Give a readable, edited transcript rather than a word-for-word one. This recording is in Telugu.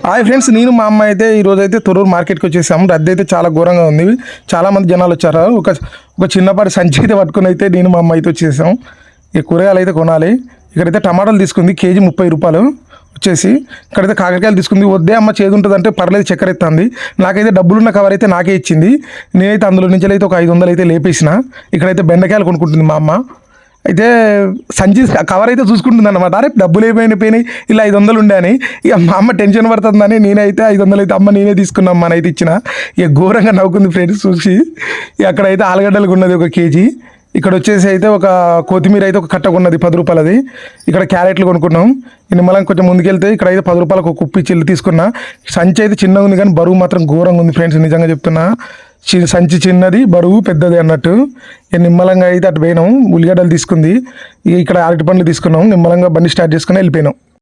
హాయ్ ఫ్రెండ్స్, నేను మా అమ్మ అయితే ఈరోజు అయితే తొర్రూరు మార్కెట్కి వచ్చేసాము. రద్దీ అయితే చాలా ఘోరంగా ఉంది. చాలామంది జనాలు వచ్చారు. ఒక చిన్నపాటి సంచి అయితే పట్టుకుని అయితే నేను మా అమ్మ అయితే వచ్చేసాం. ఈ కూరగాయలు అయితే కొనాలి. ఇక్కడైతే టమాటాలు తీసుకుంది కేజీ 30 రూపాయలు వచ్చేసి. ఇక్కడైతే కాకరకాయలు తీసుకుంది. వద్దే అమ్మ చేదు ఉంటుంది అంటే పర్లేదు, చక్కెర ఎత్తుంది. నాకైతే డబ్బులున్న కవర్ అయితే నాకే ఇచ్చింది. నేనైతే అందులో నుంచి అయితే ఒక 500 అయితే లేపేసిన. ఇక్కడైతే బెండకాయలు కొనుక్కుంటుంది మా అమ్మ. అయితే సంచి కవర్ అయితే చూసుకుంటుంది అన్నమాట. అరే డబ్బులు ఏమైపోయినాయి, ఇలా 500 ఉండే అని. ఇక మా అమ్మ టెన్షన్ పడుతుందని నేనైతే 500 అయితే అమ్మ నేనే తీసుకున్నాం మనైతే ఇచ్చిన. ఇక ఘోరంగా నవ్వుకుంది ఫ్రెండ్స్ చూసి. అక్కడైతే ఆలుగడ్డలకు ఉన్నది 1 కేజీ. ఇక్కడ వచ్చేసి అయితే ఒక కొత్తిమీర అయితే ఒక కట్టకు ఉన్నది 10 రూపాయలది. ఇక్కడ క్యారెట్లు కొనుక్కున్నాం. నిమ్మలం కొంచెం ముందుకెళ్తే ఇక్కడ అయితే 10 రూపాయలకు ఒక కుప్పి చిల్లు తీసుకున్నా. సంచి అయితే చిన్నగా ఉంది కానీ బరువు మాత్రం ఘోరంగా ఉంది ఫ్రెండ్స్, నిజంగా చెప్తున్నా. సంచి చిన్నది, బరువు పెద్దది అన్నట్టు. నిమ్మలంగా అయితే అటు పోయినాం. ఉల్లిగడ్డలు తీసుకుంది. ఇక్కడ అరటి పండ్లు తీసుకున్నాం. నిమ్మలంగా బండి స్టార్ట్ చేసుకుని వెళ్ళిపోయినాం.